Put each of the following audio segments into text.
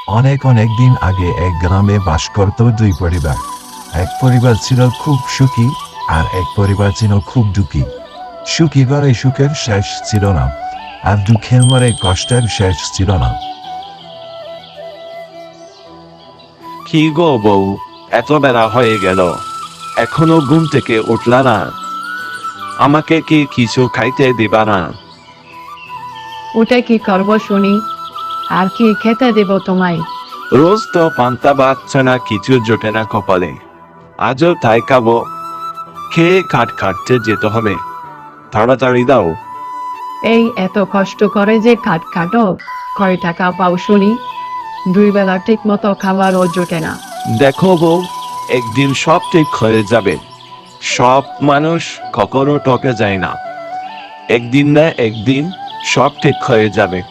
অনেক অনেক দিন আগে এক গ্রামে বাস করত দুই পরিবার। এক পরিবার ছিল খুব সুখী, আর এক পরিবার ছিল খুব দুঃখী। সুখী ঘরে সুখের শেষ ছিল না, আর দুঃখের ঘরে কষ্টের শেষ ছিল না। কি গো বউ, এত বেলা হয়ে গেল, এখনো ঘুম থেকে উঠলা না? আমাকে কি কিছু খাইতে দিবা না? ওটা কি করব শুনি? আর কি খেতে দেব তোমায়? রোজ তো পান্তা ভাত ছাড়া কিছু জোটে না কপালে, আজও তাই খাবো। খেয়ে কাঠ কাটতে যেতে হবে, তাড়াতাড়ি দাও। এই এত কষ্ট করে যে কাঠ কাটো, কয় টাকা পাও শুনি? দুই বেলা ঠিক মতো খাবারও জোটে না। দেখো বউ, একদিন সব ঠিক হয়ে যাবে। সব মানুষ কখনো টকে যায় না, একদিন না একদিন সব ঠিক হয়ে যাবে।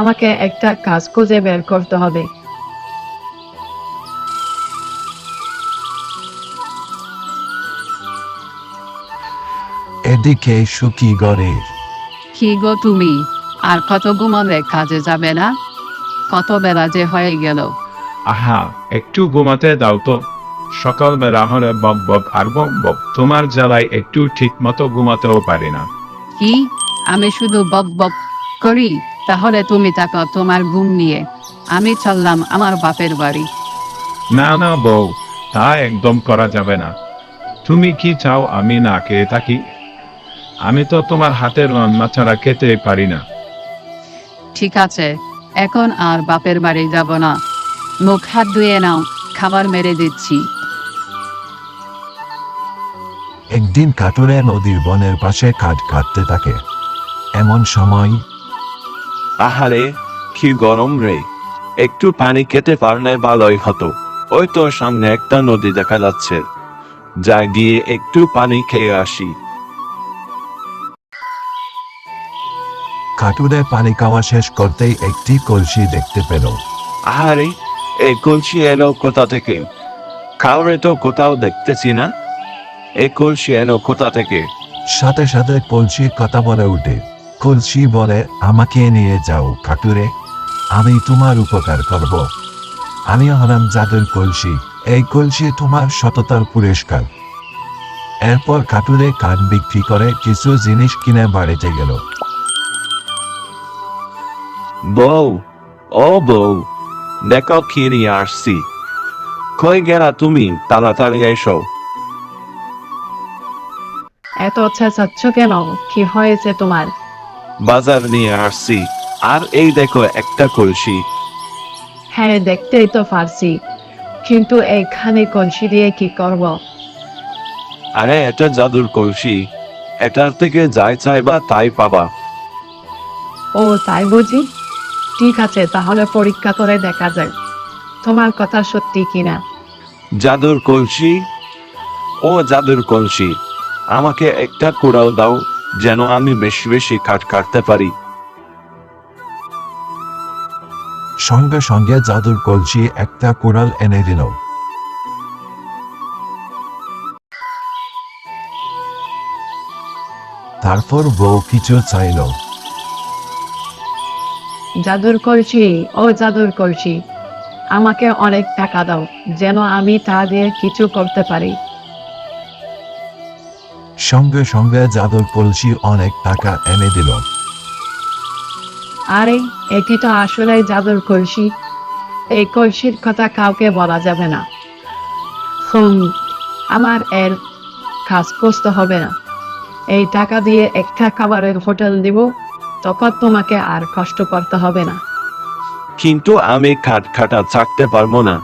আমাকে একটা কাজ খুঁজে বের করতে হবে। এদিকে সুখী ঘরের কি গো তুমি, আর কত ঘুমাবে? কাজে যাবে না? কত বেলা যে হয়ে গেল। আহা, একটু ঘুমাতে দাও তো। সকালবেলা হলে বক বক আর বক বক, তোমার জ্বালায় একটু ঠিক মতো ঘুমাতেও পারি না। কি, আমি শুধু বক বক করি? তাহলে তুমি থাকো তোমার ঘুম নিয়ে, আমি চললাম আমার বাপের বাড়ি। না না বউ, তা একদম করা যাবে না। তুমি কি চাও আমি না খেয়ে থাকি? আমি তো তোমার হাতের রান্না ছাড়া খেতে পারি না। ঠিক আছে, এখন আর বাপের বাড়ি যাব না। মুখ হাত ধুয়ে নাও, খাবার মেরে দিচ্ছি। একদিন কাটুরে নদীর বনের পাশে কাঠ কাটতে থাকে। এমন সময় আহারে, কি গরম রে, একটু পানি খেতে পারলে ভালোই হতো। ওই তো সামনে একটা নদী দেখা যাচ্ছে, যা গিয়ে একটু পানি খেয়ে আসি। কাটুরে পানি খাওয়া শেষ করতেই একটি কলসি দেখতে পেল। আহারে, এই কলসি এলো কোথা থেকে? কাউরে তো কোথাও দেখতেছি না। এই কলসি এলো কোথা থেকে? সাথে সাথে কলসি কথা বলে উঠে। কলসি বলে, আমাকে নিয়ে যাও কাটুরে, আমি তোমার উপকার করব। আমি হলাম জাদুর কলসি, এই কলসি তোমার সততার পুরস্কার। এরপর কাটুরে কাঠ বিক্রি করে কিছু জিনিস কিনে বাড়িতে গেল। বউ, ও বউ, দেখো কি নিয়ে আসছি। কই গেলা তুমি? তাড়াতাড়ি এসো। এত চেঁচাচ্ছ কেন? কি হয়েছে তোমার? বাজার নিয়ে আসছি, আর এই দেখো একটা কলসি। হ্যাঁ, দেখতেই তো পারছি, কিন্তু এইখানে কলসি দিয়ে কি করব? আরে, এটা জাদুর কলসি, এটার থেকে যাই চাইবা তাই পাবা। ও তাই বুঝি? ঠিক আছে, তাহলে পরীক্ষা করে দেখা যায় তোমার কথা সত্যি কিনা। জাদুর কলসি, ও জাদুর কলসি, আমাকে একটা কুড়াল দাও, যেন আমি বেশি বেশি কাঠ কাটতে পারি। সঙ্গে সঙ্গে জাদুর কলসি একটা কুড়াল এনে দিল। তারপর বউ কিছু চাইল। জাদুর কলসি, ও জাদুর কলসি, আমাকে অনেক টাকা দাও, যেন আমি তা দিয়ে কিছু করতে পারি। সঙ্গে সঙ্গে জাদুর কলসি অনেক টাকা এনে দিল। আরে, এটি তো আসলে জাদুর কলসি। এই কলসির কথা কাউকে বলা যাবে না। আমার এর কাজ করতে হবে না। এই টাকা দিয়ে একটা খাবারের হোটেল দিব, তখন তোমাকে আর কষ্ট করতে হবে না। কিন্তু আমি কাঠ কাটা ছাড়তে পারবো না।